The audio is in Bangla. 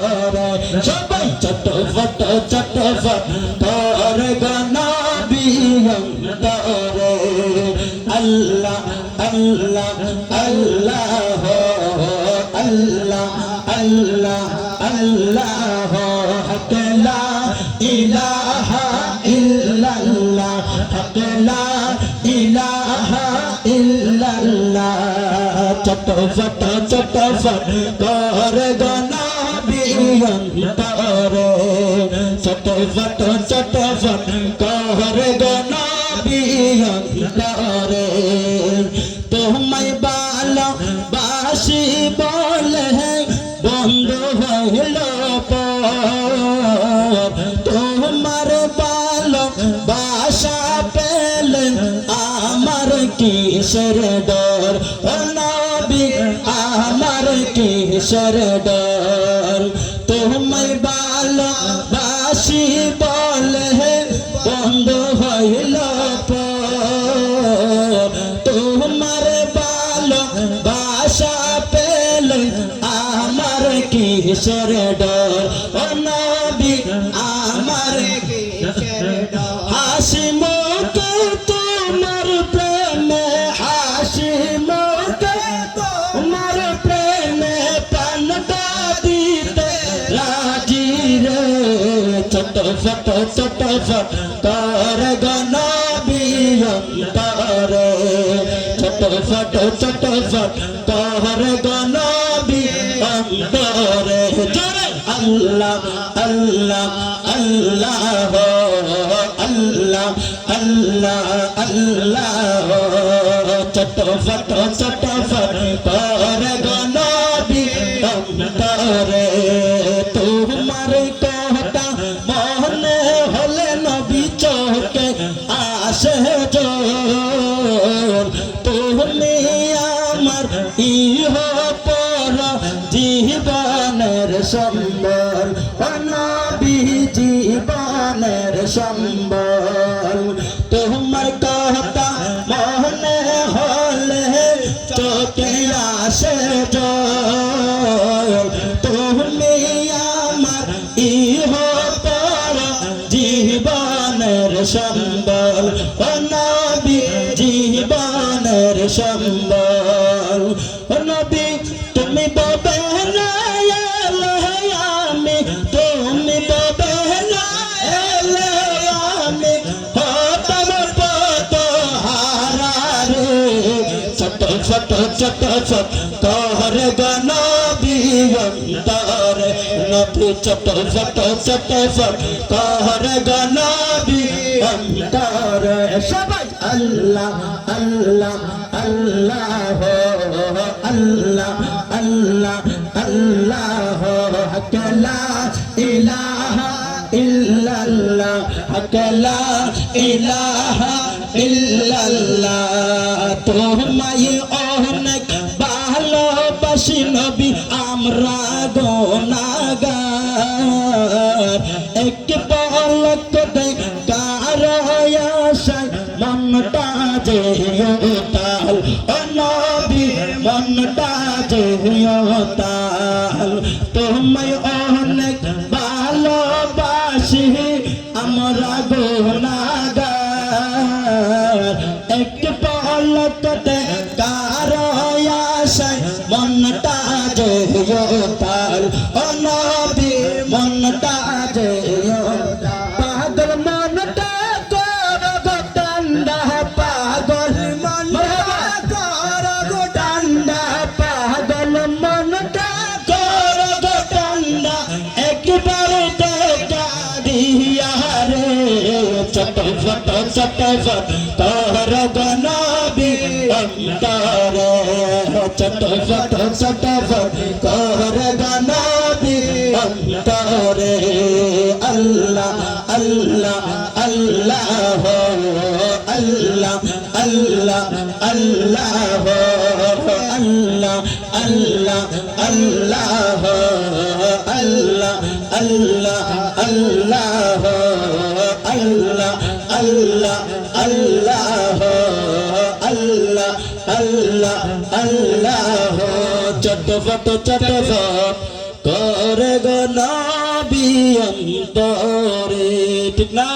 সবাই চটফট চটফট করে গনবী অন্তরে আল্লাহ আল্লাহ আল্লাহ আল্লাহ আল্লাহ আল্লাহ হক লা ইলাহা ইল্লাল্লাহ হক লা ইলাহা ইল্লাল্লাহ চটফট চটফট করে গনবী অন্তরে চটফট চটফট করে গনবী অন্তরে তোমায় ভালোবাসি বলে বন্ধু হইল তোমার ভালোবাসা পেলে আমার কিসের ডর ও নবী আমার কিসের ডর তোমায় ভালোবাসি বলে বন্ধু হইল তোমার ভালোবাসা পেলে আমার কিসের ডর ও নবী আমার কিসের ডর হাসি মুখে তোমার প্রেমে হাসি মুখে তোমার প্রেমে প্রাণটা দিতে রাজি রে চটফট চটফট কর গনবী অন্তরে চটফট চটফট কর গনবী অন্তরে জোরে আল্লাহ আল্লাহ আল্লাহ আল্লাহ আল্লাহ আল্লাহ চটফট চটফট কর গনবী অন্তরে তোমার কথা মনে হলে নবী চোখে আসে জোর তুমি আমার ইহ পর জীবনের সম্বল ও নবী জীবনের সম্বল তোমার কথা মনে হলে চোখে আসে জোর তুমি আমার ইহ পর জীবনের সম্বল ও নবী জীবনের সম্বল ও নবী তুমি ববে না এলে আমি তুমি ববে না এলে আমি হতাম কত হারা রে চটফট চটফট কর গনবী অন্তরে নবী চটফট চটফট কর গনবী অন্তরে সবাই আল্লাহ আল্লাহ আল্লাহ আল্লাহ আল্লাহ আল্লাহ হক লা ইলাহা ইল্লাল্লাহ হক লা ইলাহা ইল্লাল্লাহ তোমায় অনেক ভালোবাসি নবী আমরা গুনাহগার এক পলক দেখার আশায় মনটা যে উতাল ও নবী মনটা যে উতাল তোমায় অনেক ভালোবাসি আমরা গুনাহগার এক পলক দেখার আশায় মনটা যে উতাল ও নবী মনটা যে পাগল মনটা কর গো ঠান্ডা পাগল মনটা কর গো ঠান্ডা পাগল মনটা কর গো ঠান্ডা একবার দেখা দিয়া রে চটফট চটফট কর গনবী অন্তরে চটফট চটফট কর গনবী অন্তরে আল্লাহ আল্লাহ আল্লাহ আল্লাহ আল্লাহ আল্লাহ আল্লাহ আল্লাহ আল্লাহ আল্লাহ আল্লাহ আল্লাহ আল্লাহ আল্লাহ আল্লাহ আল্লাহ আল্লাহ আল্লাহ চটফট চটফট করে গো নবী অন্তরে ঠিক না